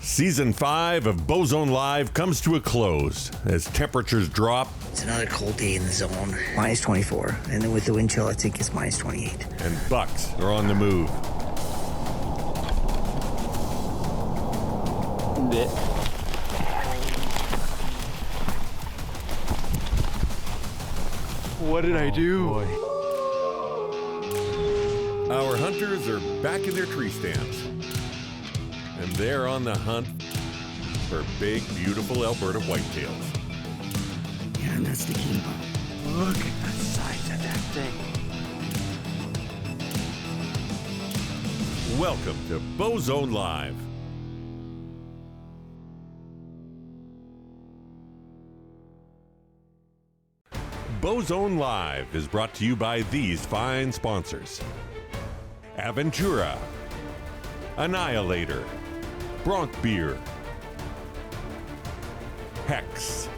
Season 5 of Bowzone Live comes to a close as temperatures drop. It's another cold day in the zone. Minus 24. And then with the wind chill, I think it's minus 28. And bucks are on the move. What did I do? Boy. Our hunters are back in their tree stands. And they're on the hunt for big, beautiful Alberta whitetails. Yeah, and that's the key. Look at the size of that thing. Welcome to Bowzone Live. Bowzone Live is brought to you by these fine sponsors: Aventura, Annihilator, Bronc Beer, Hex,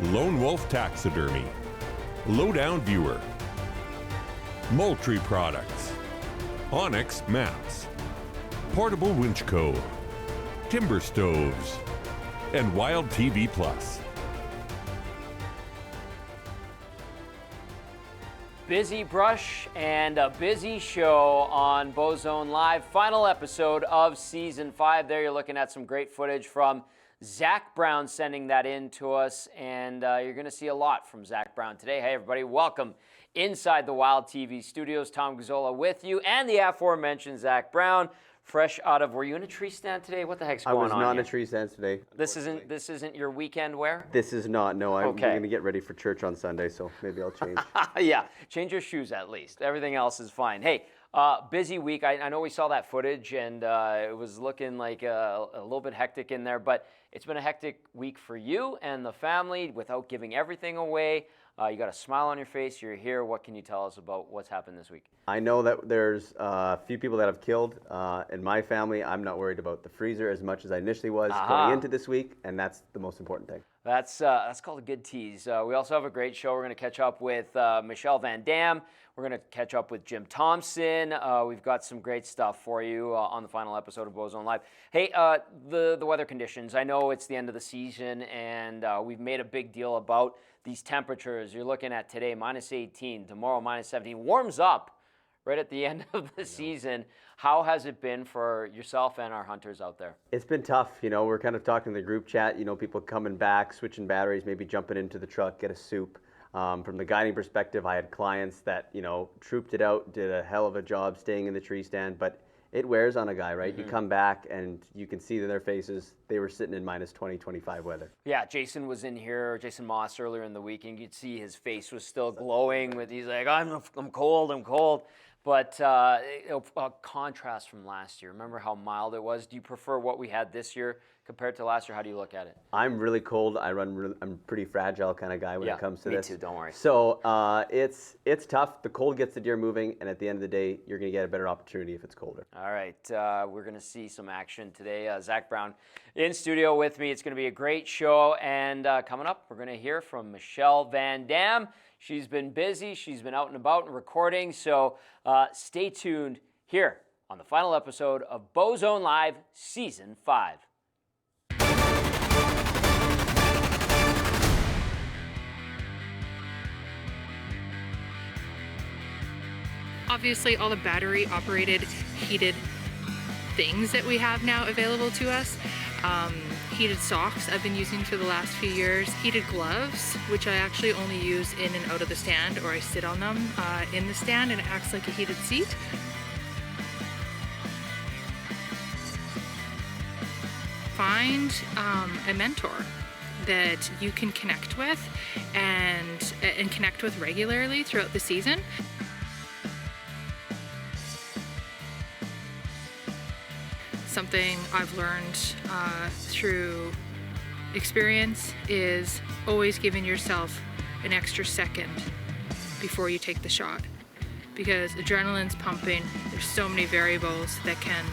Lone Wolf Taxidermy, Lowdown Viewer, Moultrie Products, Onyx Maps, Portable Winch Co., Timber Stoves, and Wild TV Plus. Busy brush and a busy show on Bowzone Live. Final episode of Season 5. There you're looking at some great footage from Zach Brown sending that in to us, and you're going to see a lot from Zach Brown today. Hey, everybody, welcome inside the Wild TV studios. Tom Gazzola with you, and the aforementioned Zach Brown, fresh out of, were you in a tree stand today? What the heck's going on? I was not in here? a tree stand today. This isn't your weekend wear? This is not. No, I'm Okay. going to get ready for church on Sunday, so maybe I'll change. Yeah, change your shoes at least. Everything else is fine. Hey, busy week. I know we saw that footage, and it was looking like a little bit hectic in there, but it's been a hectic week for you and the family without giving everything away. You got a smile on your face. You're here. What can you tell us about what's happened this week? I know that there's a few people that have killed. In my family, I'm not worried about the freezer as much as I initially was going into this week, and that's the most important thing. That's called a good tease. We also have a great show. We're going to catch up with Michelle Van Dam. We're going to catch up with Jim Thompson. We've got some great stuff for you on the final episode of Bowzone Live. Hey, the weather conditions. I know it's the end of the season, and we've made a big deal about these temperatures. You're looking at today, minus 18, tomorrow, minus 17. Warms up right at the end of the season. How has it been for yourself and our hunters out there? It's been tough. You know, we're kind of talking in the group chat, people coming back, switching batteries, maybe jumping into the truck, get a soup. From the guiding perspective, I had clients that, trooped it out, did a hell of a job staying in the tree stand, but it wears on a guy, right? Mm-hmm. You come back and you can see in their faces, they were sitting in minus 20, 25 weather. Yeah, Jason was in here, Jason Moss, earlier in the week, and you'd see his face was still glowing he's like, I'm cold. But a contrast from last year. Remember how mild it was? Do you prefer what we had this year compared to last year? How do you look at it? I'm really cold. I'm a pretty fragile kind of guy when it comes to this. Me too, don't worry. So it's tough. The cold gets the deer moving, and at the end of the day, you're going to get a better opportunity if it's colder. All right, we're going to see some action today. Zach Brown in studio with me. It's going to be a great show, and coming up, we're going to hear from Michelle Van Dam. She's been busy. She's been out and about and recording, so stay tuned here on the final episode of Bowzone Live Season 5. Obviously, all the battery-operated heated things that we have now available to us. Heated socks I've been using for the last few years. Heated gloves, which I actually only use in and out of the stand, or I sit on them in the stand, and it acts like a heated seat. Find a mentor that you can connect with and connect with regularly throughout the season. Something I've learned through experience is always giving yourself an extra second before you take the shot, because adrenaline's pumping. There's so many variables that can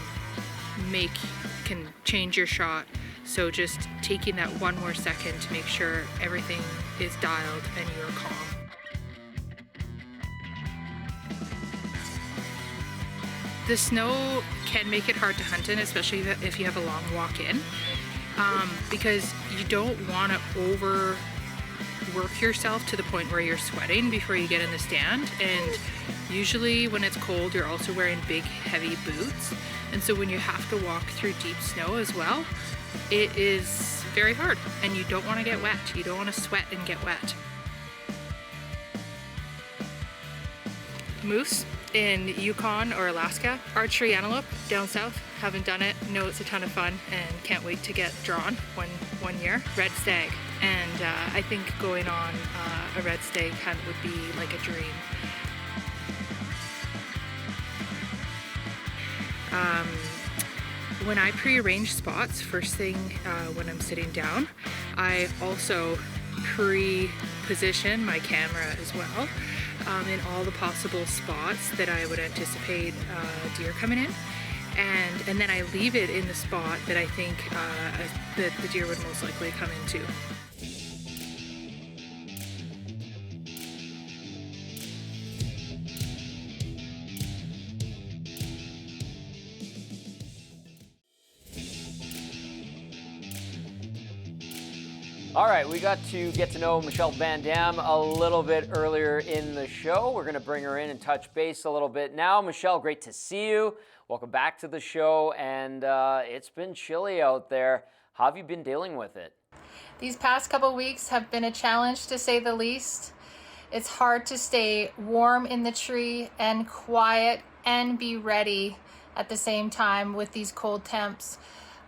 change your shot. So just taking that one more second to make sure everything is dialed and you're calm. The snow can make it hard to hunt in, especially if you have a long walk in, because you don't want to overwork yourself to the point where you're sweating before you get in the stand. And usually when it's cold, you're also wearing big, heavy boots. And so when you have to walk through deep snow as well, it is very hard, and you don't want to get wet. You don't want to sweat and get wet. Moose in Yukon or Alaska, archery antelope down south, haven't done it, know it's a ton of fun and can't wait to get drawn one year. Red stag, and I think going on a red stag hunt would be like a dream. When I pre-arrange spots first thing when I'm sitting down, I also pre-position my camera as well in all the possible spots that I would anticipate deer coming in, and then I leave it in the spot that I think that the deer would most likely come into. All right, we got to get to know Michelle Van Dam a little bit earlier in the show. We're going to bring her in and touch base a little bit now. Michelle, great to see you. Welcome back to the show, and it's been chilly out there. How have you been dealing with it? These past couple weeks have been a challenge, to say the least. It's hard to stay warm in the tree and quiet and be ready at the same time with these cold temps.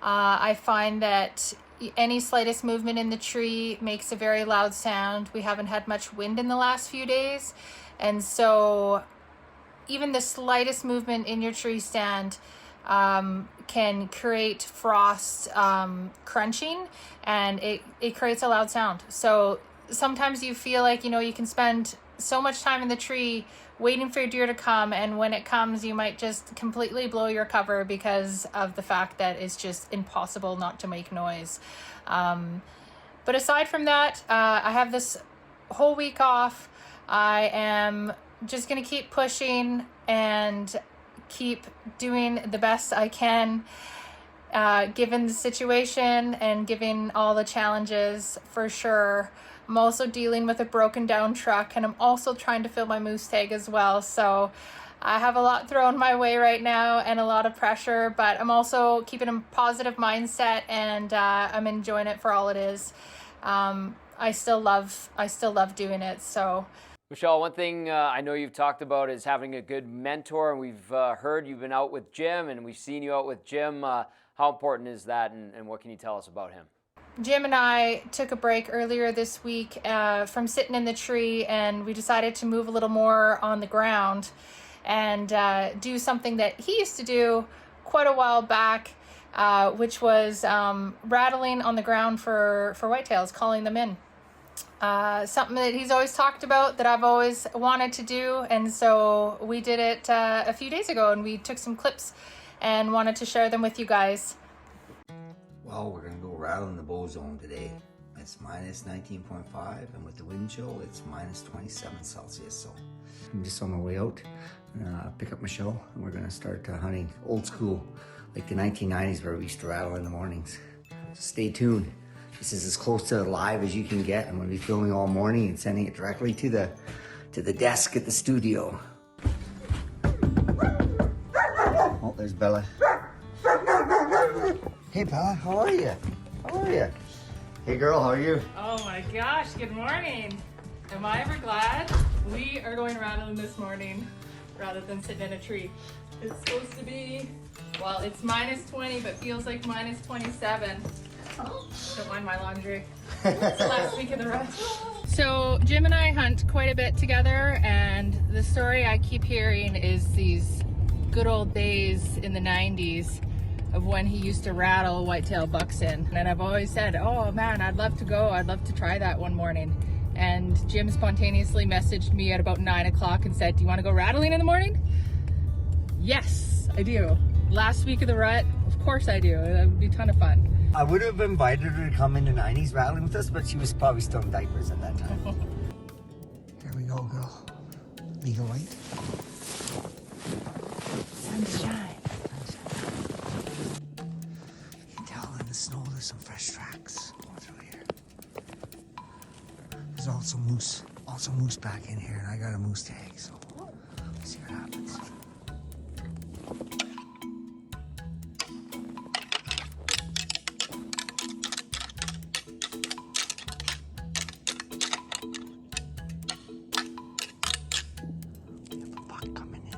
I find that any slightest movement in the tree makes a very loud sound. We haven't had much wind in the last few days, and so even the slightest movement in your tree stand can create frost crunching, and it creates a loud sound. So sometimes you feel like, you can spend so much time in the tree waiting for your deer to come, and when it comes, you might just completely blow your cover because of the fact that it's just impossible not to make noise. But aside from that, I have this whole week off. I am just going to keep pushing and keep doing the best I can, given the situation and given all the challenges, for sure. I'm also dealing with a broken down truck, and I'm also trying to fill my moose tag as well. So I have a lot thrown my way right now and a lot of pressure, but I'm also keeping a positive mindset, and I'm enjoying it for all it is. I still love doing it. So Michelle, one thing I know you've talked about is having a good mentor, and we've heard you've been out with Jim, and we've seen you out with Jim. How important is that, and what can you tell us about him? Jim and I took a break earlier this week from sitting in the tree, and we decided to move a little more on the ground and do something that he used to do quite a while back, which was rattling on the ground for whitetails, calling them in. Something that he's always talked about, that I've always wanted to do, and so we did it a few days ago, and we took some clips and wanted to share them with you guys. Well, we're going to go rattling the Bowzone today. It's minus 19.5, and with the wind chill, it's minus 27 Celsius. So I'm just on my way out. Pick up Michelle, and we're going to start hunting old school, like the 1990s, where we used to rattle in the mornings. So stay tuned. This is as close to live as you can get. I'm going to be filming all morning and sending it directly to the desk at the studio. Oh, there's Bella. Hey, Bella, how are you? How are you? Hey, girl, how are you? Oh my gosh, good morning. Am I ever glad we are going rattling this morning rather than sitting in a tree. It's supposed to be, well, it's minus 20, but feels like minus 27. Don't mind my laundry. It's the last week of the rut. So Jim and I hunt quite a bit together, and the story I keep hearing is these good old days in the 90s of when he used to rattle whitetail bucks in. And I've always said, oh man, I'd love to go. I'd love to try that one morning. And Jim spontaneously messaged me at about 9 o'clock and said, do you want to go rattling in the morning? Yes, I do. Last week of the rut, of course I do. It would be a ton of fun. I would have invited her to come in the 90s rattling with us, but she was probably still in diapers at that time. Here we go, girl. Legal light. Sunshine. You can tell in the snow there's some fresh tracks going through here. There's also moose back in here, and I got a moose tag, so we'll see what happens. We have a buck coming in.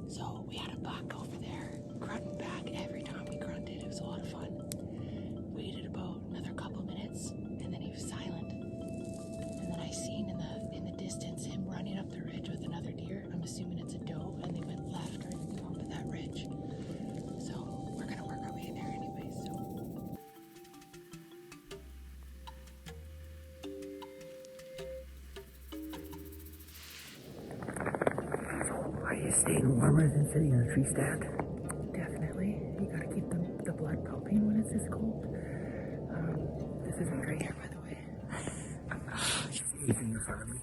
So we had a buck over there grunting back every time we grunted. It was a lot of fun. Waited about another couple minutes, and then he was silent. And then I seen in the distance him running up the ridge with another deer. I'm assuming it's a doe, and they went left right at the top of that ridge. So we're gonna work our way there anyway. So Are you staying warmer than sitting in a tree stand? definitely, you gotta keep the blood pumping when it's this cold. This isn't great here, by the way. She's aging in front of me.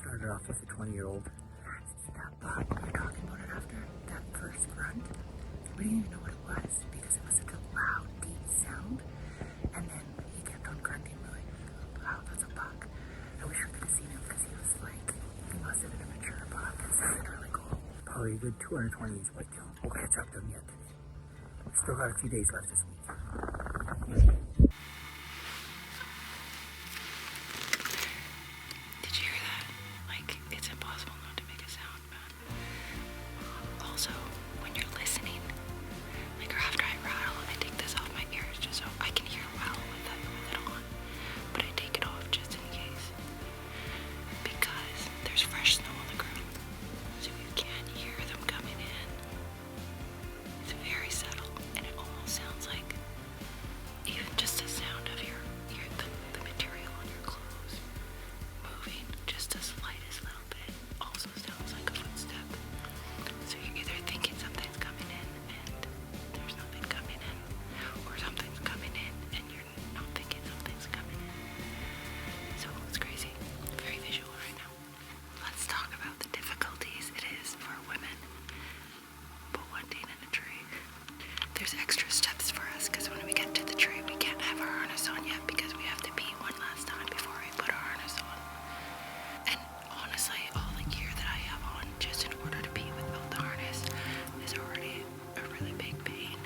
Started off with a 20-year-old. That buck, we were talking about it after that first grunt. We didn't even know what it was because it was such a loud, deep sound. And then he kept on grunting. We're like, wow, that's a buck. I wish we could have seen him because he was like, he must have been a mature buck. It sounded really cool. Probably a good 220 inch whitetail. We'll catch up to him yet today. Still got a few days left this week. Did you hear that? Like, it's impossible not to make a sound, man. Also, when you're listening, like after I rattle, I take this off my ears just so I can hear well with it on. But I take it off just in case. Because there's fresh snow on the ground. So you can't hear them coming in. It's very subtle, and it almost sounds like even just the sound of the material on your clothes moving just the slightest little bit also sounds like a footstep. So you're either thinking something's coming in and there's nothing coming in, or something's coming in and you're not thinking something's coming in. So it's crazy. Very visual right now. Let's talk about the difficulties it is for women bow hunting in a tree. There's extra steps for us because when we get to the tree, we can't have our harness on yet because we have to pee one last time before we put our harness on. And honestly, all the gear that I have on just in order to pee without the harness is already a really big pain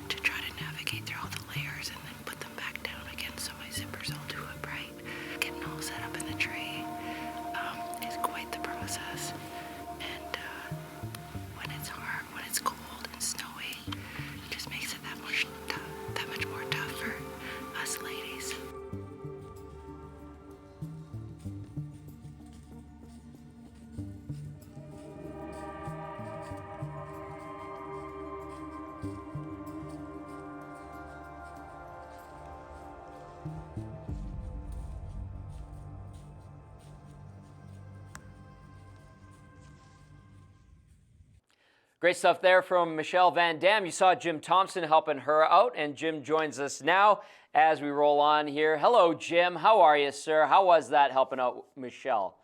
to try to navigate through all the layers and then put them back down again so my zippers all do upright. Getting all set up in the tree is quite the process. And when it's hard, when it's cold and snowy, it just makes it that much more tough for us ladies. Great stuff there from Michelle Van Dam. You saw Jim Thompson helping her out, and Jim joins us now as we roll on here. Hello, Jim. How are you, sir? How was that helping out Michelle?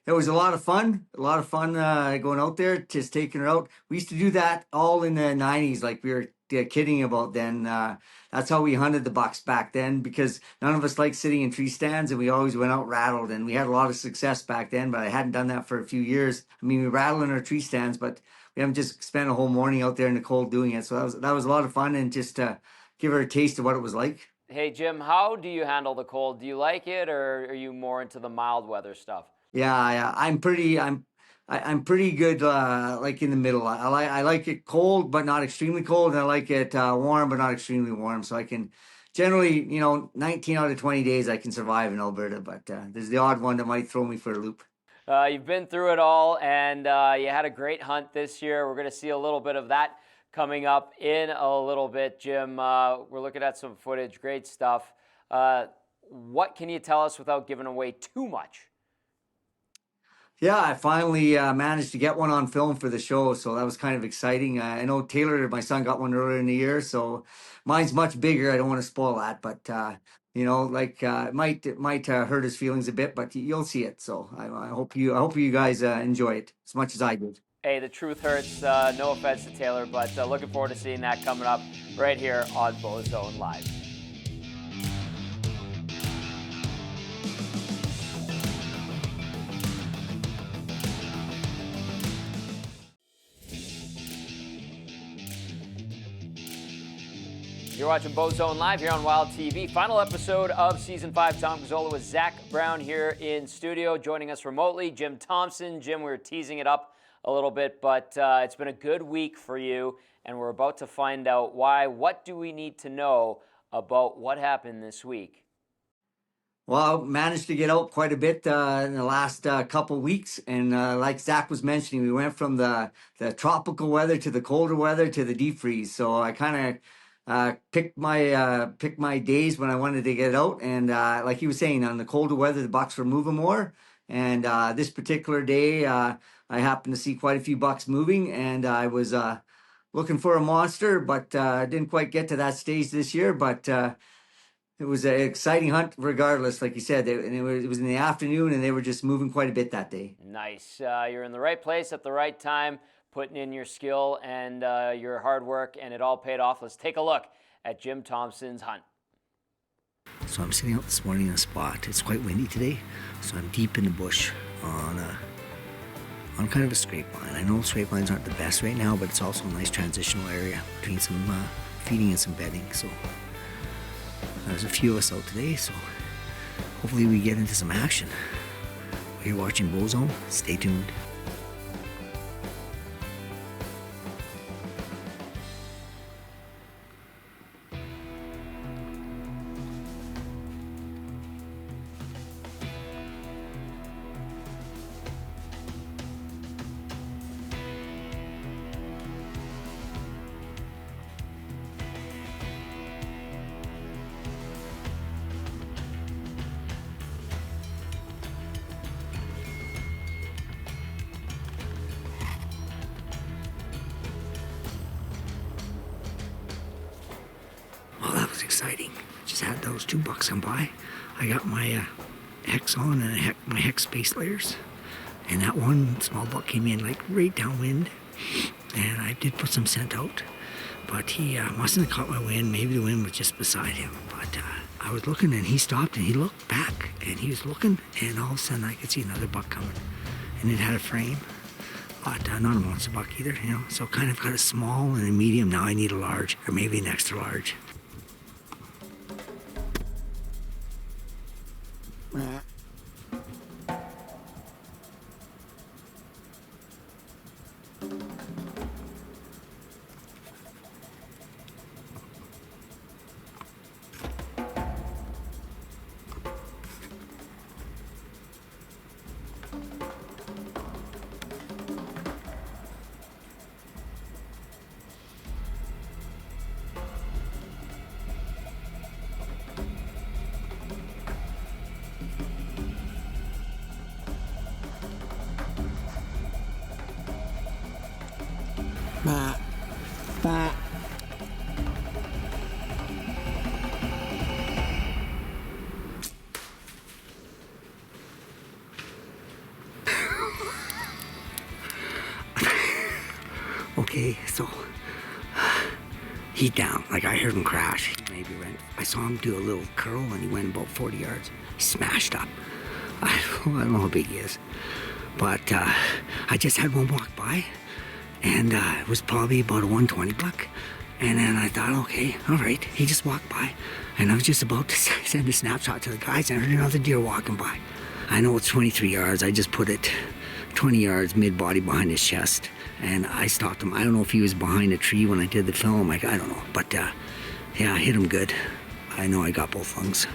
It was a lot of fun. Going out there, just taking her out. We used to do that all in the 90s, like we were kidding about then. That's how we hunted the bucks back then because none of us liked sitting in tree stands and we always went out rattled and we had a lot of success back then, but I hadn't done that for a few years. I mean, we rattle in our tree stands, but we haven't just spent a whole morning out there in the cold doing it. So that was a lot of fun and just to give her a taste of what it was like. Hey, Jim, how do you handle the cold? Do you like it, or are you more into the mild weather stuff? Yeah, I'm pretty good, like in the middle. I like it cold, but not extremely cold. And I like it warm, but not extremely warm. So I can generally, 19 out of 20 days I can survive in Alberta. But there's the odd one that might throw me for a loop. You've been through it all, and you had a great hunt this year. We're going to see a little bit of that coming up in a little bit. Jim, we're looking at some footage, great stuff. What can you tell us without giving away too much? Yeah, I finally managed to get one on film for the show, so that was kind of exciting. I know Taylor, my son, got one earlier in the year, so mine's much bigger. I don't want to spoil that, but it might hurt his feelings a bit, but you'll see it. So I hope you guys enjoy it as much as I did. Hey, the truth hurts. No offense to Taylor, but looking forward to seeing that coming up right here on Bowzone Live. You're watching Bowzone Live here on Wild TV. Final episode of Season 5. Tom Gazzola with Zach Brown here in studio. Joining us remotely, Jim Thompson. Jim, we were teasing it up a little bit, but it's been a good week for you, and we're about to find out why. What do we need to know about what happened this week? Well, I managed to get out quite a bit in the last couple weeks, and like Zach was mentioning, we went from the tropical weather to the colder weather to the deep freeze. So I kind of picked my days when I wanted to get out, and like he was saying, on the colder weather, the bucks were moving more. And this particular day, I happened to see quite a few bucks moving, and I was looking for a monster, but didn't quite get to that stage this year. But it was an exciting hunt regardless, like you said. It was in the afternoon, and they were just moving quite a bit that day. Nice. You're in the right place at the right time, putting in your skill and your hard work, and it all paid off. Let's take a look at Jim Thompson's hunt. So I'm sitting out this morning in a spot. It's quite windy today, so I'm deep in the bush on kind of a scrape line. I know scrape lines aren't the best right now, but it's also a nice transitional area between some feeding and some bedding. So there's a few of us out today, so hopefully we get into some action. You're watching Bowzone. Stay tuned. Exciting. Just had those 2 bucks come by. I got my hex on and my hex space layers, and that one small buck came in like right downwind, and I did put some scent out, but he mustn't have caught my wind. Maybe the wind was just beside him, but I was looking, and he stopped and he looked back, and he was looking, and all of a sudden I could see another buck coming, and it had a frame, but not a monster buck either, you know. So kind of got a small and a medium. Now I need a large, or maybe an extra large. Okay, so he's down. Like, I heard him crash. I saw him do a little curl, and he went about 40 yards. He smashed up. I don't know how big he is, but I just had one walk by, and it was probably about a 120 buck. And then I thought, okay, all right. He just walked by, and I was just about to send a snapshot to the guys, and I heard another deer walking by. I know it's 23 yards. I just put it 20 yards mid-body behind his chest, and I stopped him. I don't know if he was behind a tree when I did the film. I don't know, but yeah, I hit him good. I know I got both lungs.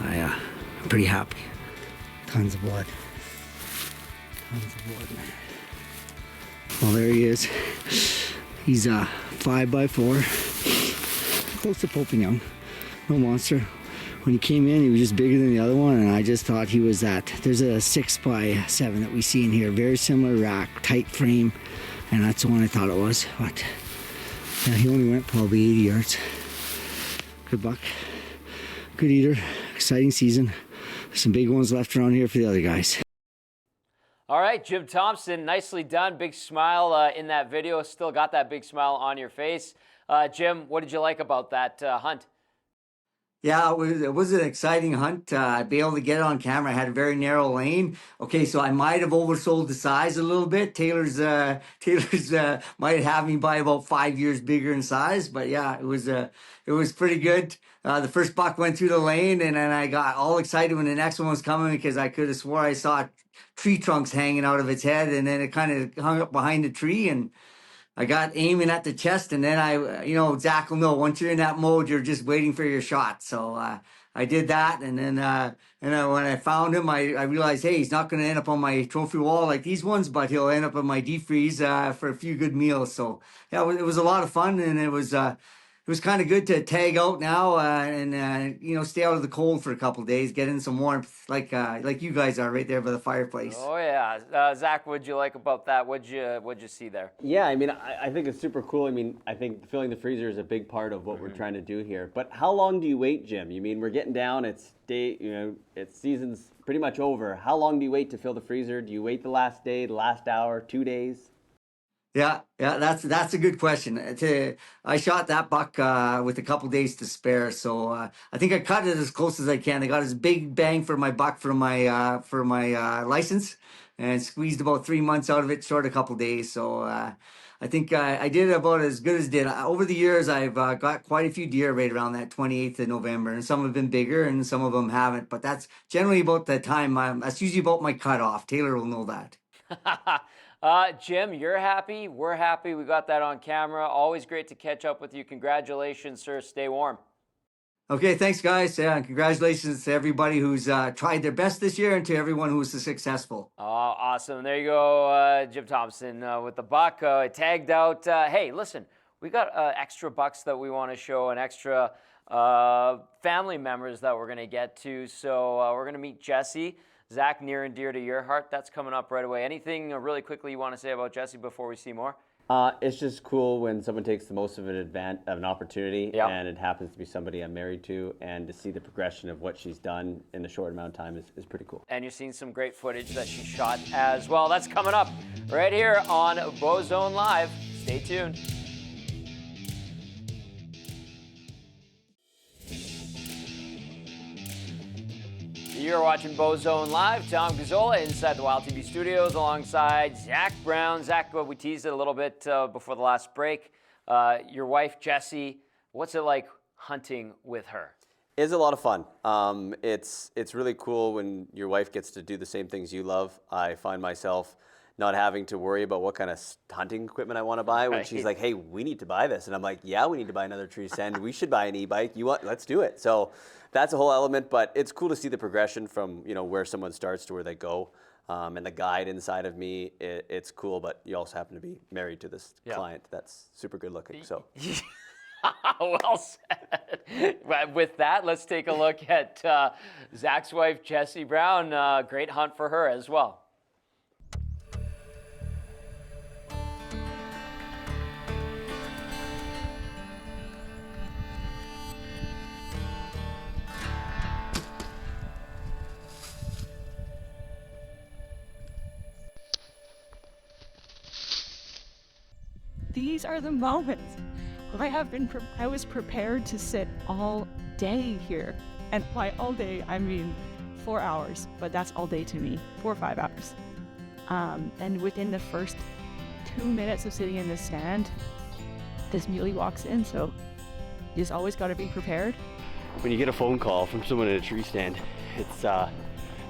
I'm pretty happy. Tons of blood. Tons of blood, man. Well, there he is. He's 5x4, close to Pulping Young. No monster. When he came in, he was just bigger than the other one, and I just thought he was that. There's a 6x7 that we see in here, very similar rack, tight frame, and that's the one I thought it was. But yeah, he only went probably 80 yards. Good buck, good eater, exciting season. There's some big ones left around here for the other guys. All right, Jim Thompson, nicely done. Big smile in that video. Still got that big smile on your face. Jim, what did you like about that hunt? Yeah, it was an exciting hunt. I'd be able to get it on camera. I had a very narrow lane. Okay, so I might have oversold the size a little bit. Taylor's might have me by about 5 years bigger in size, but yeah, it was pretty good. The first buck went through the lane, and then I got all excited when the next one was coming because I could have swore I saw tree trunks hanging out of its head, and then it kind of hung up behind the tree, and I got aiming at the chest, and then Zach will know once you're in that mode, you're just waiting for your shot. So I did that, and then when I found him, I realized, hey, he's not going to end up on my trophy wall like these ones, but he'll end up on my deep freeze for a few good meals. So yeah, it was a lot of fun, and it was kind of good to tag out now and stay out of the cold for a couple of days, get in some warmth like you guys are right there by the fireplace. Oh yeah, Zach, what'd you like about that? What'd you see there? Yeah, I mean, I think it's super cool. I mean, I think filling the freezer is a big part of what we're trying to do here. But how long do you wait, Jim? You mean we're getting down? It's season's pretty much over. How long do you wait to fill the freezer? Do you wait the last day, the last hour, 2 days? Yeah, that's a good question. I shot that buck with a couple days to spare, so I think I cut it as close as I can. I got as big bang for my buck for my license, and squeezed about 3 months out of it, short a couple days. So I think I did about as good as did. Over the years, I've got quite a few deer right around that 28th of November, and some have been bigger, and some of them haven't. But that's generally about the time. That's usually about my cutoff. Taylor will know that. Jim, you're happy. We're happy. We got that on camera. Always great to catch up with you. Congratulations, sir. Stay warm. Okay, thanks, guys. And congratulations to everybody who's tried their best this year and to everyone who was successful. Oh, awesome. There you go, Jim Thompson with the buck. Tagged out. Hey, listen, we got extra bucks that we want to show and extra family members that we're going to get to. So we're going to meet Jesse. Zach, near and dear to your heart. That's coming up right away. Anything really quickly you want to say about Jesse before we see more? It's just cool when someone takes the most of an opportunity, and it happens to be somebody I'm married to, and to see the progression of what she's done in a short amount of time is pretty cool. And you've seen some great footage that she shot as well. That's coming up right here on Bowzone Live. Stay tuned. You're watching Bowzone Live. Tom Gazzola inside the Wild TV studios alongside Zach Brown. Zach, we teased it a little bit before the last break. Your wife, Jessie, what's it like hunting with her? It's a lot of fun. It's really cool when your wife gets to do the same things you love. I find myself not having to worry about what kind of hunting equipment I want to buy when she's like, hey, we need to buy this. And I'm like, yeah, we need to buy another tree stand. We should buy an e-bike. Let's do it. So that's a whole element, but it's cool to see the progression from, where someone starts to where they go. And the guide inside of me, it's cool, but you also happen to be married to this client that's super good looking. So. Well said. With that, let's take a look at Zach's wife, Jessie Brown. Great hunt for her as well. These are the moments. I was prepared to sit all day here. And by all day, I mean 4 hours, but that's all day to me, 4 or 5 hours. And within the first 2 minutes of sitting in the stand, this muley walks in, so you just always got to be prepared. When you get a phone call from someone at a tree stand, it's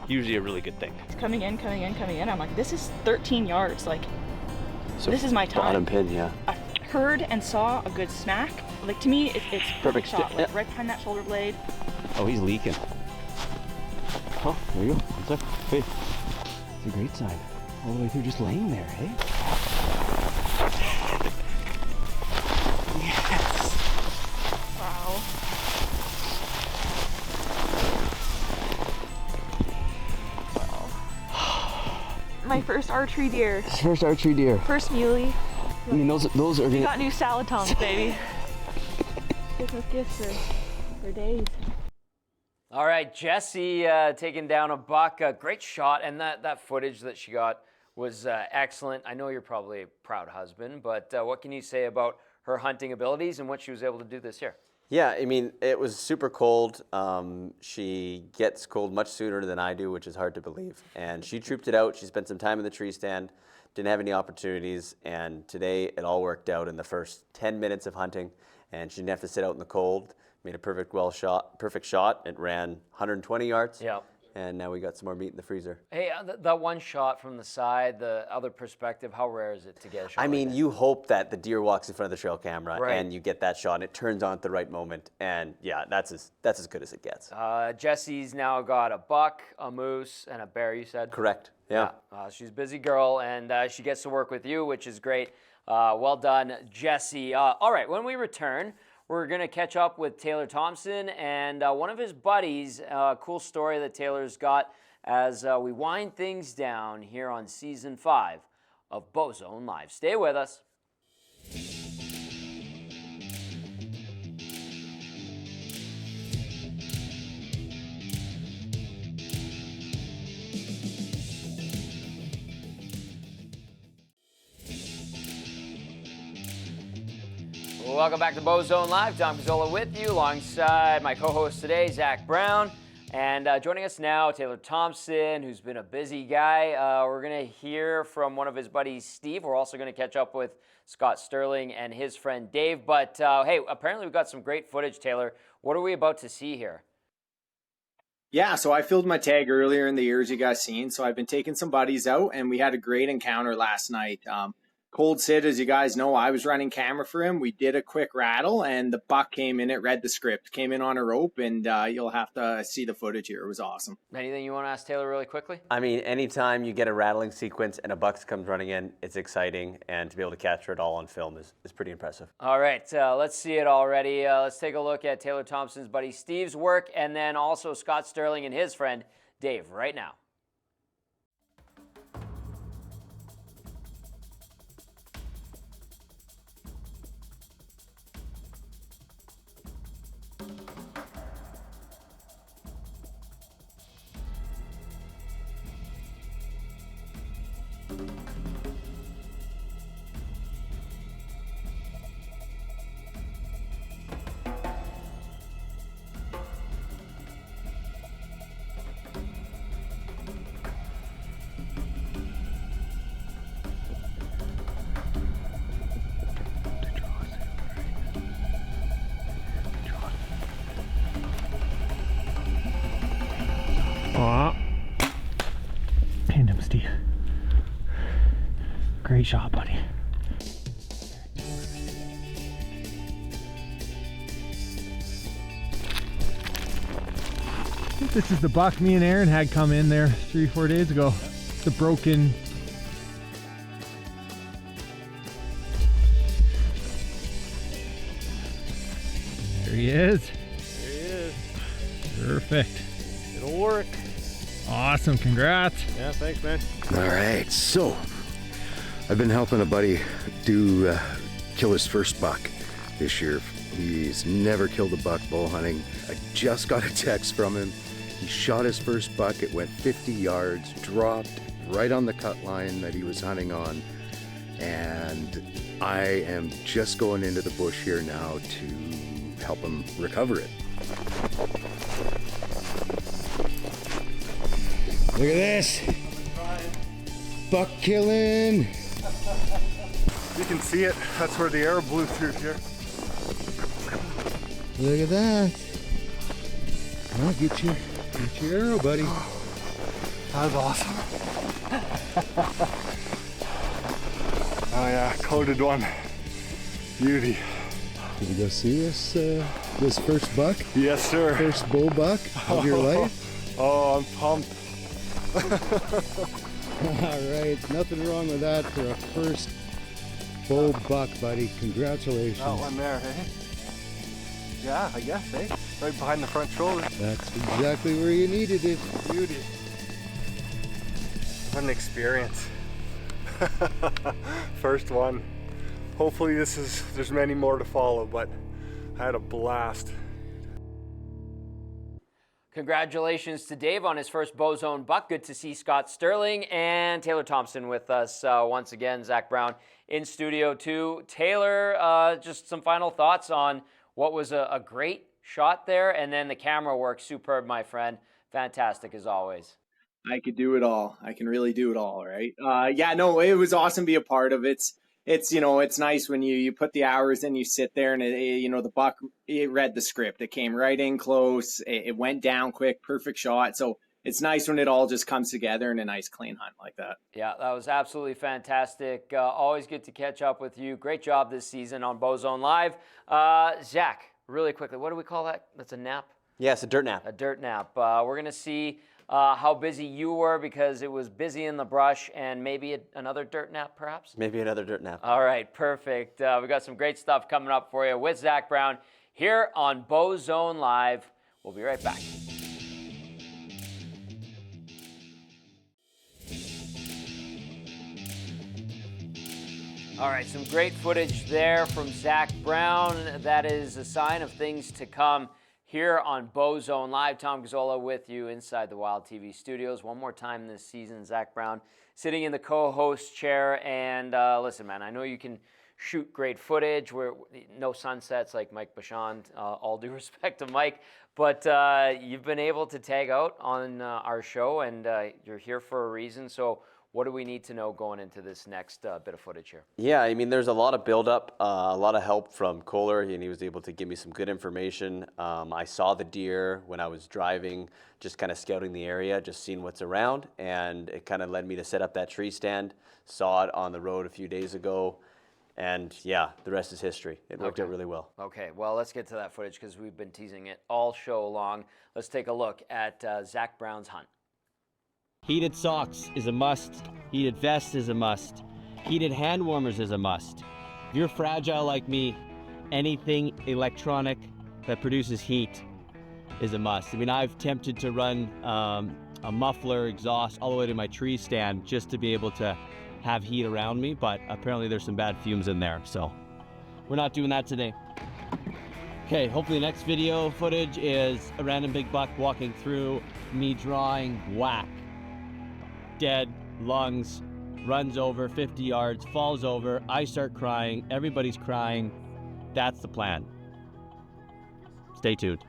usually a really good thing. It's coming in. I'm like, this is 13 yards. Like, so this is my time. Bottom pin, yeah. I heard and saw a good smack. Like, to me, it's perfect shot. Like, right behind that shoulder blade. Oh, he's leaking. Oh, there you go. What's up? Hey, it's a great sign. All the way through, just laying there, hey? My first archery deer. First archery deer. First muley. I mean, those are We gonna. got new salad tongs, baby. Christmas gifts for days. All right, Jessie taking down a buck. Great shot, and that footage that she got was excellent. I know you're probably a proud husband, but what can you say about her hunting abilities and what she was able to do this year? Yeah, I mean, it was super cold. She gets cold much sooner than I do, which is hard to believe. And she trooped it out. She spent some time in the tree stand, didn't have any opportunities. And today it all worked out in the first 10 minutes of hunting. And she didn't have to sit out in the cold. Made a perfect shot. It ran 120 yards. Yeah. And now we got some more meat in the freezer. Hey, that one shot from the side, the other perspective, how rare is it to get a shot? I mean, you hope that the deer walks in front of the trail camera Right. and you get that shot and it turns on at the right moment. And yeah, that's as good as it gets. Jessie's now got a buck, a moose, and a bear, you said? Correct. Yeah. She's a busy girl, and she gets to work with you, which is great. Well done, Jessie. All right, when we return, we're going to catch up with Taylor Thompson and one of his buddies. A cool story that Taylor's got as we wind things down here on Season 5 of Bowzone Live. Stay with us. Welcome back to Bowzone Live. Tom Pizzola with you alongside my co-host today, Zach Brown. And joining us now, Taylor Thompson, who's been a busy guy. We're going to hear from one of his buddies, Steve. We're also going to catch up with Scott Sterling and his friend Dave. But hey, apparently we've got some great footage, Taylor. What are we about to see here? Yeah, so I filled my tag earlier in the year, as you guys seen. So I've been taking some buddies out, and we had a great encounter last night. Cold Sid, as you guys know, I was running camera for him. We did a quick rattle, and the buck came in. It read the script, came in on a rope, and you'll have to see the footage here. It was awesome. Anything you want to ask Taylor really quickly? I mean, anytime you get a rattling sequence and a buck comes running in, it's exciting, and to be able to capture it all on film is pretty impressive. All right, let's see it already. Let's take a look at Taylor Thompson's buddy Steve's work, and then also Scott Sterling and his friend Dave right now. Aw. Pinned him, Steve. Great shot, buddy. This is the buck me and Aaron had come in there 3-4 days ago. The broken. There he is. There he is. Perfect. It'll work. Awesome, congrats. Yeah, thanks, man. All right, so I've been helping a buddy kill his first buck this year. He's never killed a buck bow hunting. I just got a text from him. He shot his first buck. It went 50 yards, dropped right on the cut line that he was hunting on. And I am just going into the bush here now to help him recover it. Look at this. Buck killing. You can see it. That's where the arrow blew through here. Look at that. Well, get your arrow, buddy. That was awesome. Oh yeah, coated one. Beauty. Did you go see this first buck? Yes, sir. First bull buck of your life? Oh, I'm pumped. All right, nothing wrong with that for a first bull buck, buddy. Congratulations. That one there, hey? Yeah, I guess, eh? Right behind the front shoulder. That's exactly where you needed it. Beauty. What an experience. First one. Hopefully there's many more to follow, but I had a blast. Congratulations to Dave on his first Bowzone buck. Good to see Scott Sterling and Taylor Thompson with us once again. Zach Brown in studio too. Taylor, just some final thoughts on what was a great shot there, and then the camera work, superb, my friend. Fantastic as always. I could do it all. I can really do it all, right? Yeah, no, it was awesome to be a part of it. It's it's nice when you put the hours in, you sit there and the buck, it read the script. It came right in close. It went down quick, perfect shot. So it's nice when it all just comes together in a nice clean hunt like that. Yeah, that was absolutely fantastic. Always good to catch up with you. Great job this season on Bowzone Live. Zach, really quickly, what do we call that? That's a nap? Yeah, it's a dirt nap. A dirt nap. We're going to see how busy you were, because it was busy in the brush, and maybe another dirt nap perhaps? Maybe another dirt nap. All right, perfect. We got some great stuff coming up for you with Zach Brown here on Bowzone Live. We'll be right back. All right, some great footage there from Zach Brown. That is a sign of things to come here on Bowzone Live. Tom Gazzola with you inside the Wild TV studios. One more time this season, Zach Brown sitting in the co-host chair. And listen, man, I know you can shoot great footage. No sunsets like Mike Bachand, all due respect to Mike. But you've been able to tag out on our show, and you're here for a reason. So what do we need to know going into this next bit of footage here? Yeah, I mean, there's a lot of buildup, a lot of help from Kohler, and he was able to give me some good information. I saw the deer when I was driving, just kind of scouting the area, just seeing what's around, and it kind of led me to set up that tree stand. Saw it on the road a few days ago, and yeah, the rest is history. It worked out really well. Okay, well, let's get to that footage because we've been teasing it all show long. Let's take a look at Zach Brown's hunt. Heated socks is a must. Heated vest is a must. Heated hand warmers is a must. If you're fragile like me, anything electronic that produces heat is a must. I mean, I've attempted to run a muffler exhaust all the way to my tree stand just to be able to have heat around me, but apparently there's some bad fumes in there, so we're not doing that today. Okay, hopefully the next video footage is a random big buck walking through, me drawing whack. Dead, lungs, runs over 50 yards, falls over, I start crying, everybody's crying. That's the plan. Stay tuned.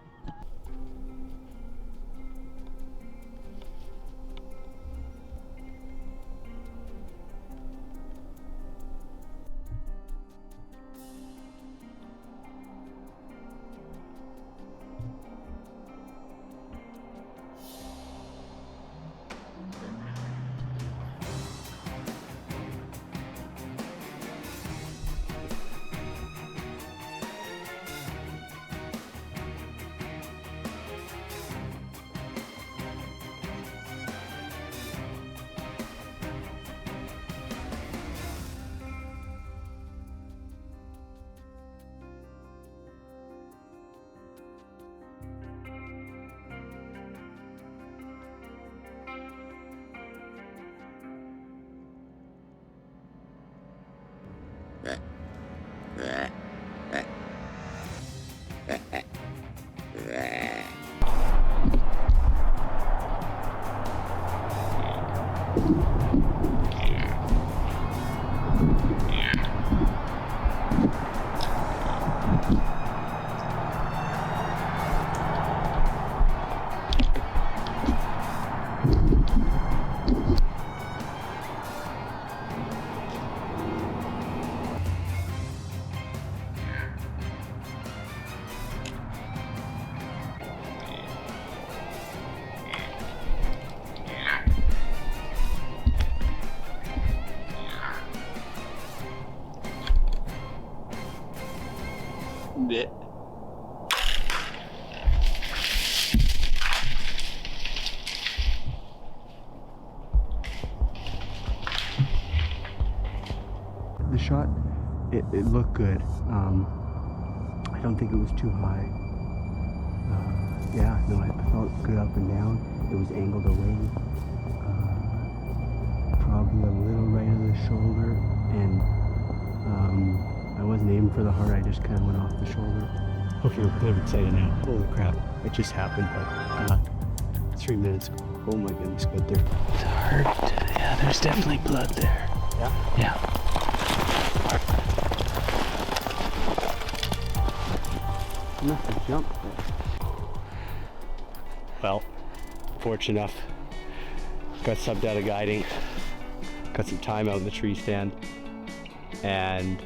Bit. The shot, it looked good. I don't think it was too high. Yeah, no, I felt good up and down. It was angled away. for the heart, I just kind of went off the shoulder. Okay, we're kind of excited now. Holy crap, it just happened, but 3 minutes ago. Oh my goodness, good there. It's hard. Yeah, there's definitely blood there. Yeah? Yeah. Nothing jumped there. Well, fortunate enough, got subbed out of guiding, got some time out in the tree stand, and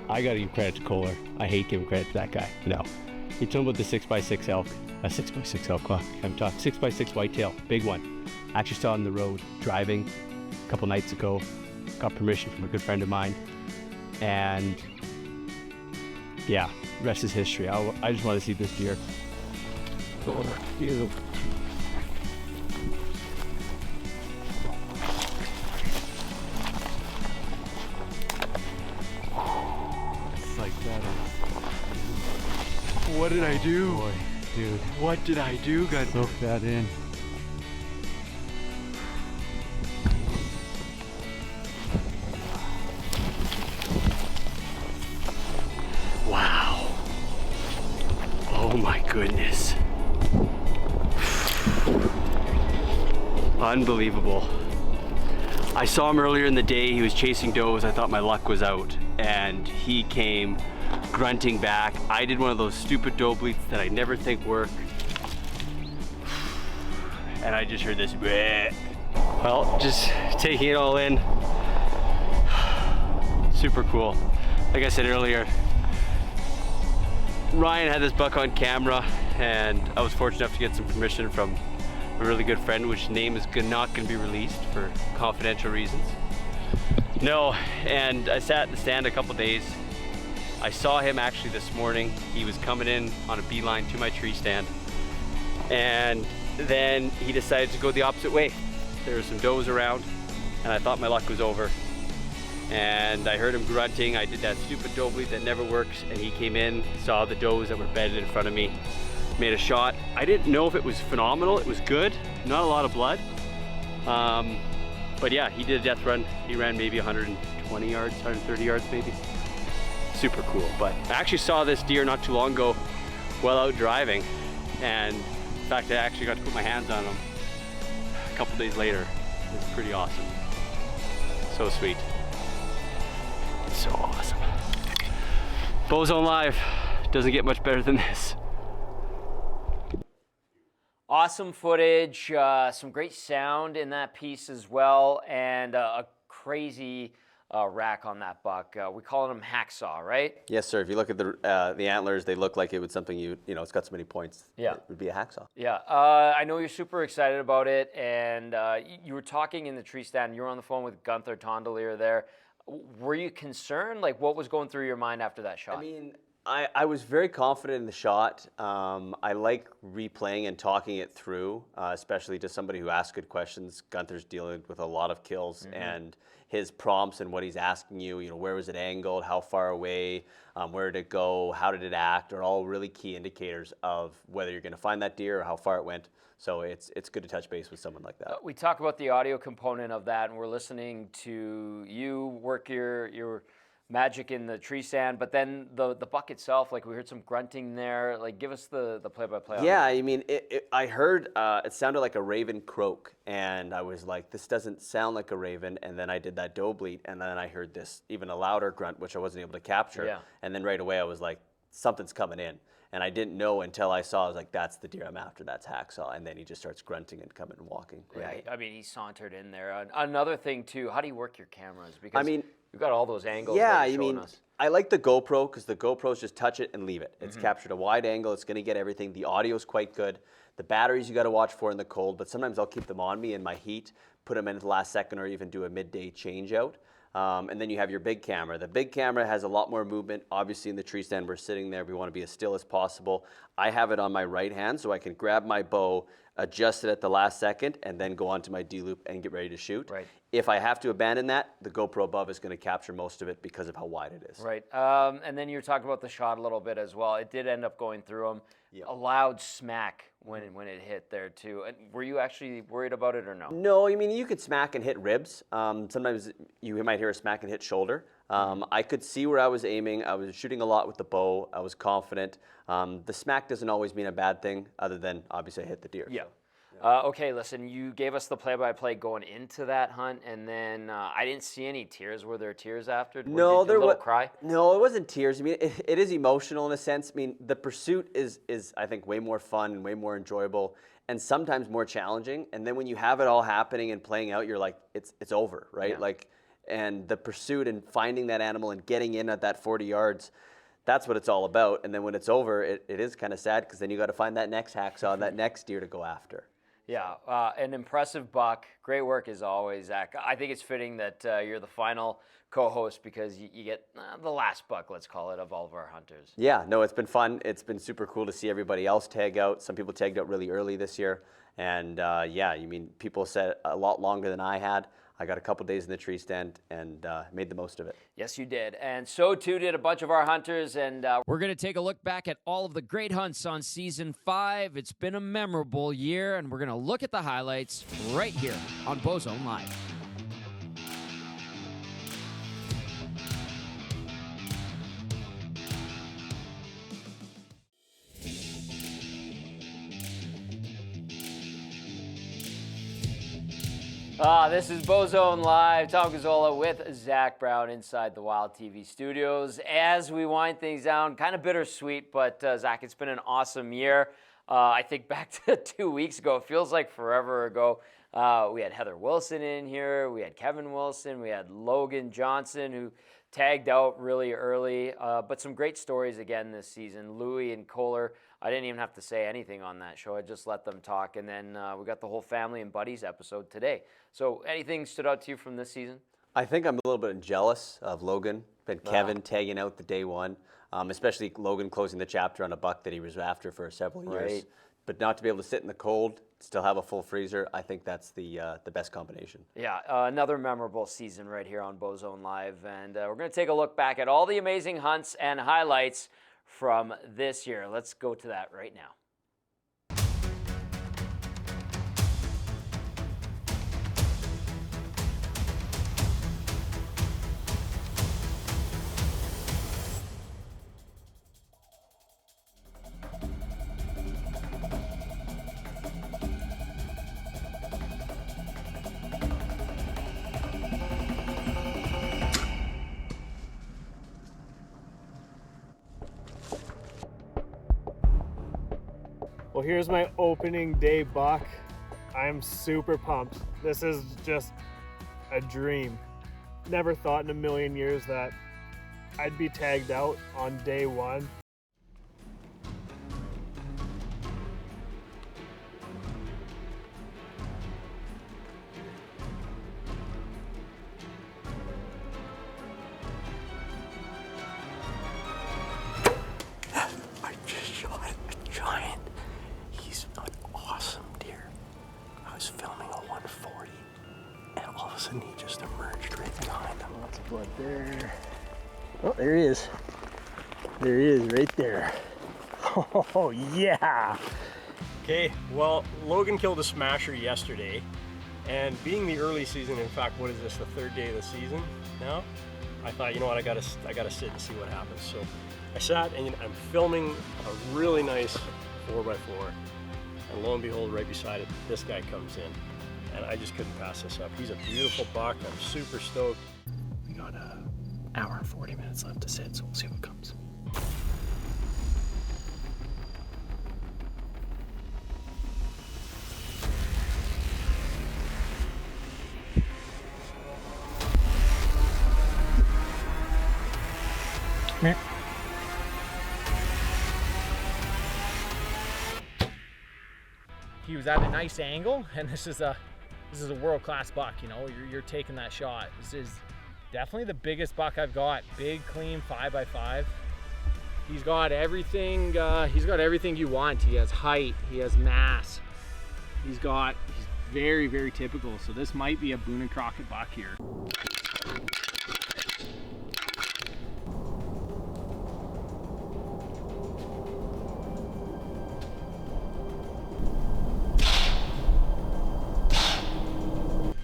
I gotta give credit to Kohler. I hate giving credit to that guy. No. He told me about the 6x6 elk. A 6x6 elk, wow, I'm talking 6x6 whitetail, big one. Actually saw it on the road driving a couple nights ago. Got permission from a good friend of mine, and yeah, rest is history. I just want to see this deer. Kohler, beautiful. It's like that. What did I do? Boy, dude. What did I do, Gunther? Soak that in. Wow. Oh my goodness. Unbelievable. I saw him earlier in the day. He was chasing does. I thought my luck was out, and he came grunting back. I did one of those stupid doe bleats that I never think work, and I just heard this bleh. Well, just taking it all in. Super cool. Like I said earlier, Ryan had this buck on camera, and I was fortunate enough to get some permission from a really good friend, which name is not going to be released for confidential reasons. No, and I sat in the stand a couple days. I saw him actually this morning. He was coming in on a beeline to my tree stand, and then he decided to go the opposite way. There were some does around, and I thought my luck was over. And I heard him grunting. I did that stupid doe bleat that never works, and he came in, saw the does that were bedded in front of me, made a shot. I didn't know if it was phenomenal. It was good, not a lot of blood. But yeah, he did a death run. He ran maybe 120 yards, 130 yards maybe. Super cool. But I actually saw this deer not too long ago while out driving, and in fact I actually got to put my hands on him a couple days later. It was pretty awesome. So sweet. So awesome. Bowzone Live doesn't get much better than this. Awesome footage, some great sound in that piece as well, and a crazy rack on that buck. We call him Hacksaw, right? Yes, sir. If you look at the antlers, they look like it was something it's got so many points. Yeah. It would be a hacksaw. Yeah. I know you're super excited about it, and you were talking in the tree stand. You were on the phone with Gunther Tondelier there. Were you concerned? Like, what was going through your mind after that shot? I mean, I was very confident in the shot. I like replaying and talking it through, especially to somebody who asks good questions. Gunther's dealing with a lot of kills, and his prompts and what he's asking you, where was it angled, how far away, where did it go, how did it act, are all really key indicators of whether you're going to find that deer or how far it went. So it's good to touch base with someone like that. We talk about the audio component of that, and we're listening to you work your magic in the tree stand, but then the buck itself, like we heard some grunting there. Like, give us the play-by-play. Yeah, I mean, I heard it sounded like a raven croak, and I was like, this doesn't sound like a raven. And then I did that doe bleat, and then I heard this even a louder grunt, which I wasn't able to capture. Yeah. And then right away I was like, something's coming in. And I didn't know until I saw, I was like, that's the deer I'm after, that's Hacksaw. And then he just starts grunting and coming and walking. Right. Yeah, I mean, he sauntered in there. Another thing, too, how do you work your cameras? Because I mean, you've got all those angles. Yeah, I like the GoPro because the GoPros just touch it and leave it. It's captured a wide angle. It's going to get everything. The audio's quite good. The batteries you got to watch for in the cold, but sometimes I'll keep them on me in my heat, put them in at the last second, or even do a midday change out. And then you have your big camera. The big camera has a lot more movement. Obviously in the tree stand, we're sitting there. We want to be as still as possible. I have it on my right hand, so I can grab my bow, adjust it at the last second, and then go onto my D-loop and get ready to shoot. Right. If I have to abandon that, the GoPro above is going to capture most of it because of how wide it is. Right. And then you were talking about the shot a little bit as well. It did end up going through him. Yep. A loud smack when it hit there too. And were you actually worried about it or no? No, I mean, you could smack and hit ribs. Sometimes you might hear a smack and hit shoulder. I could see where I was aiming. I was shooting a lot with the bow. I was confident. The smack doesn't always mean a bad thing, other than obviously I hit the deer. Yeah. Okay, listen, you gave us the play-by-play going into that hunt, and then I didn't see any tears. Were there tears after? No, there was a cry. No, it wasn't tears. I mean, it is emotional in a sense. I mean, the pursuit is I think way more fun and way more enjoyable, and sometimes more challenging. And then when you have it all happening and playing out, you're like, it's over, right? Yeah. Like, and the pursuit and finding that animal and getting in at that 40 yards. That's what it's all about. And then when it's over, it is kind of sad, because then you got to find that next hacksaw, that next deer to go after. Yeah, an impressive buck. Great work as always, Zach. I think it's fitting that you're the final co-host, because you get the last buck, let's call it, of all of our hunters. Yeah, no, it's been fun. It's been super cool to see everybody else tag out. Some people tagged out really early this year. And yeah, you mean, people said a lot longer than I had. I got a couple days in the tree stand and made the most of it. Yes, you did. And so too did a bunch of our hunters. And we're going to take a look back at all of the great hunts on Season 5. It's been a memorable year, and we're going to look at the highlights right here on Bowzone Live. This is Bowzone Live. Tom Gazzola with Zach Brown inside the Wild TV studios. As we wind things down, kind of bittersweet, but Zach, it's been an awesome year. I think back to 2 weeks ago, it feels like forever ago. We had Heather Wilson in here. We had Kevin Wilson. We had Logan Johnson, who tagged out really early. But some great stories again this season. Louie and Kohler. I didn't even have to say anything on that show. I just let them talk. And then we got the whole family and buddies episode today. So anything stood out to you from this season? I think I'm a little bit jealous of Logan and Kevin tagging out the day one, especially Logan closing the chapter on a buck that he was after for several years. Right. But not to be able to sit in the cold, still have a full freezer, I think that's the best combination. Yeah, another memorable season right here on Bowzone Live. And we're going to take a look back at all the amazing hunts and highlights from this year. Let's go to that right now. Well, here's my opening day buck. I'm super pumped. This is just a dream. Never thought in a million years that I'd be tagged out on day one. I just shot a giant. He's an awesome deer. I was filming a 140, and all of a sudden he just emerged right behind him. Lots of blood there. Oh, there he is. There he is, right there. Oh, yeah. Okay, well, Logan killed a smasher yesterday, and being the early season, in fact, what is this, the third day of the season now? I thought, you know what, I gotta sit and see what happens. So I sat and I'm filming a really nice 4x4, and lo and behold, right beside it, this guy comes in, and I just couldn't pass this up. He's a beautiful buck. I'm super stoked. We got an hour and 40 minutes left to sit, so we'll see what comes. Meh. He was at a nice angle, and this is a world-class buck. You know, you're taking that shot. This is definitely the biggest buck I've got. Big, clean 5x5. He's got everything. He's got everything you want. He has height. He has mass. He's very, very typical. So this might be a Boone and Crockett buck here.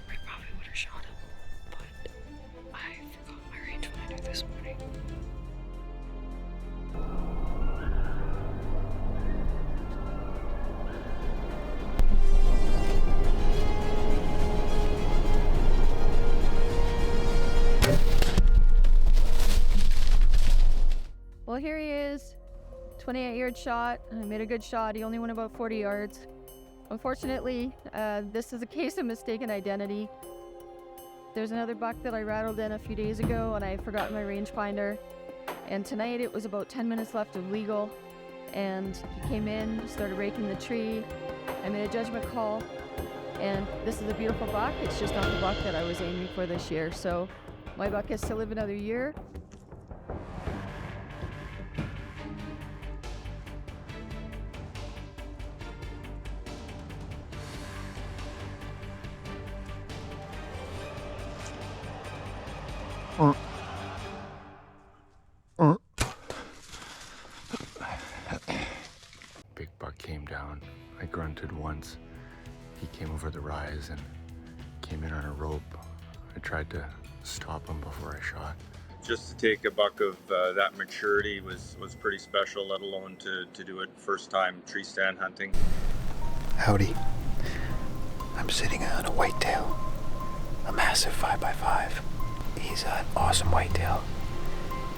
I probably would have shot him, but I forgot my rangefinder 28-yard shot. I made a good shot. He only went about 40 yards. Unfortunately, this is a case of mistaken identity. There's another buck that I rattled in a few days ago, and I forgot my rangefinder. And tonight it was about 10 minutes left of legal, and he came in, started raking the tree. I made a judgment call, and this is a beautiful buck. It's just not the buck that I was aiming for this year. So my buck is to live another year. Big buck came down. I grunted once. He came over the rise and came in on a rope. I tried to stop him before I shot. Just to take a buck of that maturity was pretty special, let alone to do it first time tree stand hunting. Howdy. I'm sitting on a whitetail, a massive 5x5. He's an awesome whitetail.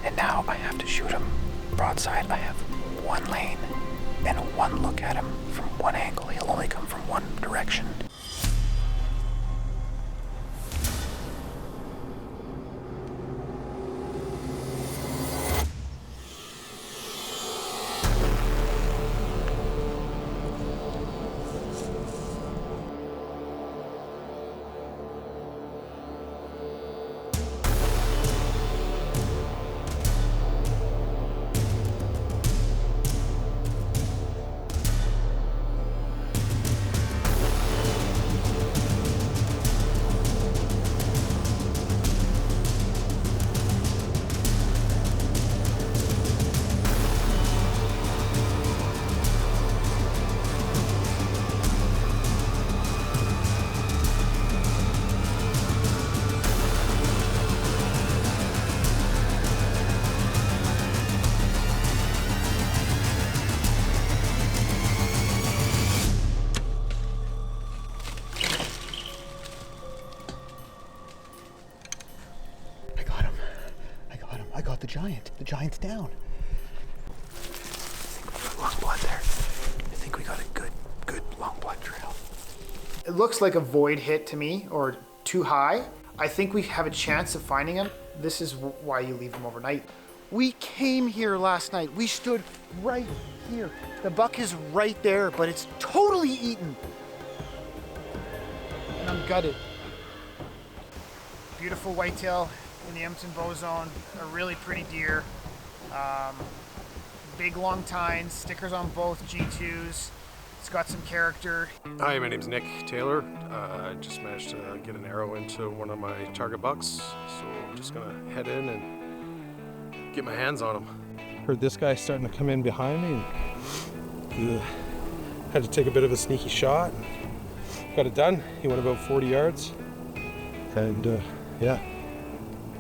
And now I have to shoot him broadside. I have one lane and one look at him from one angle. He'll only come from one direction. The giant's down. I think we got long blood there. I think we got a good long blood trail. It looks like a void hit to me, or too high. I think we have a chance of finding him. This is why you leave him overnight. We came here last night. We stood right here. The buck is right there, but it's totally eaten. And I'm gutted. Beautiful whitetail in the Edmonton Bowzone, a really pretty deer. Big long tines, stickers on both G2s. It's got some character. Hi, my name's Nick Taylor. I just managed to get an arrow into one of my target bucks, so I'm just gonna head in and get my hands on him. Heard this guy starting to come in behind me and had to take a bit of a sneaky shot. Got it done. He went about 40 yards. And yeah,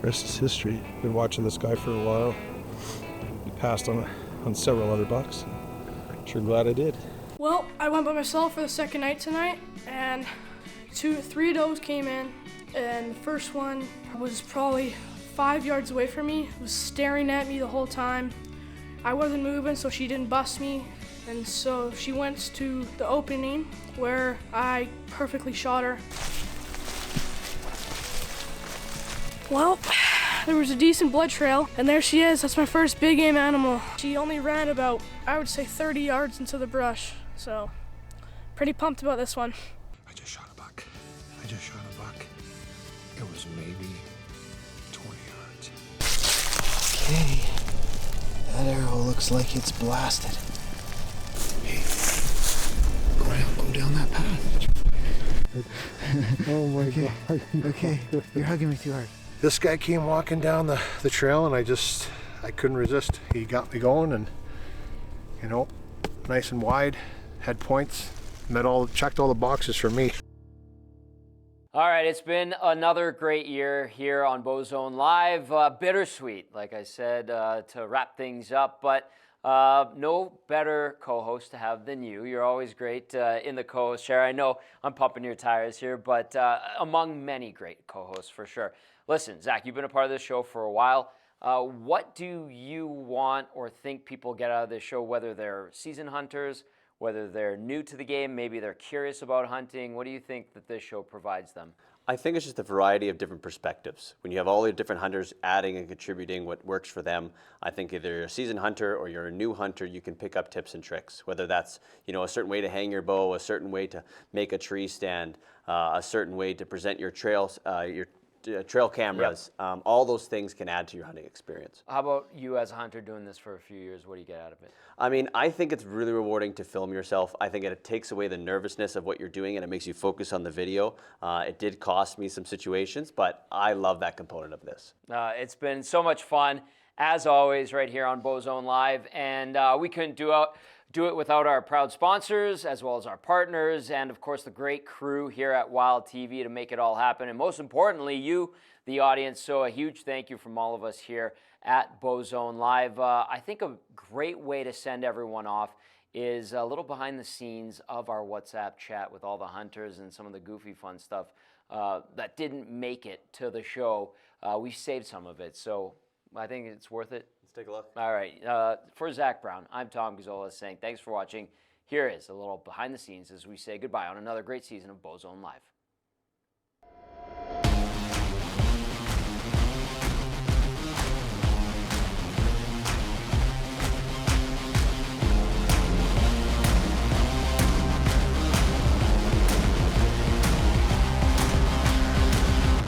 rest is history. Been watching this guy for a while. He passed on several other bucks. Sure glad I did. Well, I went by myself for the second night tonight, and three does came in, and the first one was probably 5 yards away from me, was staring at me the whole time. I wasn't moving, so she didn't bust me, and so she went to the opening where I perfectly shot her. Well, there was a decent blood trail, and there she is. That's my first big game animal. She only ran about, I would say, 30 yards into the brush, so pretty pumped about this one. I just shot a buck. It was maybe 20 yards. Okay, that arrow looks like it's blasted. Hey, go down that path. Oh my God. Okay, you're hugging me too hard. This guy came walking down the trail and I couldn't resist. He got me going and, you know, nice and wide, had points, checked all the boxes for me. All right, it's been another great year here on Bowzone Live. Bittersweet, like I said, to wrap things up, but no better co-host to have than you. You're always great in the co-host chair. I know I'm pumping your tires here, but among many great co-hosts for sure. Listen, Zach, you've been a part of this show for a while. What do you want or think people get out of this show, whether they're seasoned hunters, whether they're new to the game, maybe they're curious about hunting? What do you think that this show provides them? I think it's just a variety of different perspectives. When you have all the different hunters adding and contributing what works for them, I think either you're a seasoned hunter or you're a new hunter, you can pick up tips and tricks, whether that's, you know, a certain way to hang your bow, a certain way to make a tree stand, a certain way to present your trails, your trail cameras. Yep. All those things can add to your hunting experience. How about you as a hunter doing this for a few years? What do you get out of it? I mean, I think it's really rewarding to film yourself. I think it takes away the nervousness of what you're doing and it makes you focus on the video. It did cost me some situations, but I love that component of this. It's been so much fun, as always, right here on Bowzone Live, and we couldn't do it without our proud sponsors, as well as our partners, and of course the great crew here at Wild TV to make it all happen, and most importantly, you, the audience. So a huge thank you from all of us here at Bowzone Live. I think a great way to send everyone off is a little behind the scenes of our WhatsApp chat with all the hunters and some of the goofy fun stuff that didn't make it to the show. We saved some of it, so I think it's worth it. Let's take a look. All right. For Zach Brown, I'm Tom Gazzola saying thanks for watching. Here is a little behind the scenes as we say goodbye on another great season of Bowzone Live.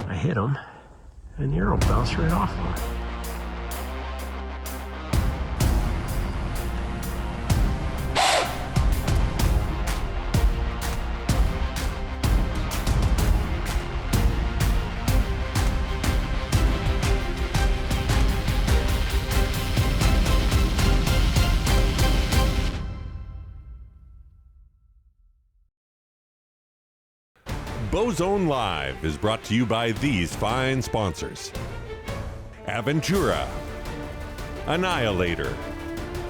I hit him, and the arrow bounced right off him. Bowzone Live is brought to you by these fine sponsors: Aventura, Annihilator,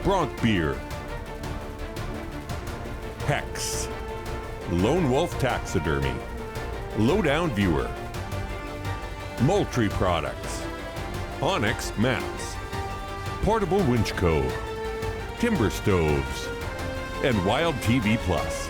Bronc Beer, Hex, Lone Wolf Taxidermy, Lowdown Viewer, Moultrie Products, Onyx Maps, Portable Winch Co., Timber Stoves, and Wild TV Plus.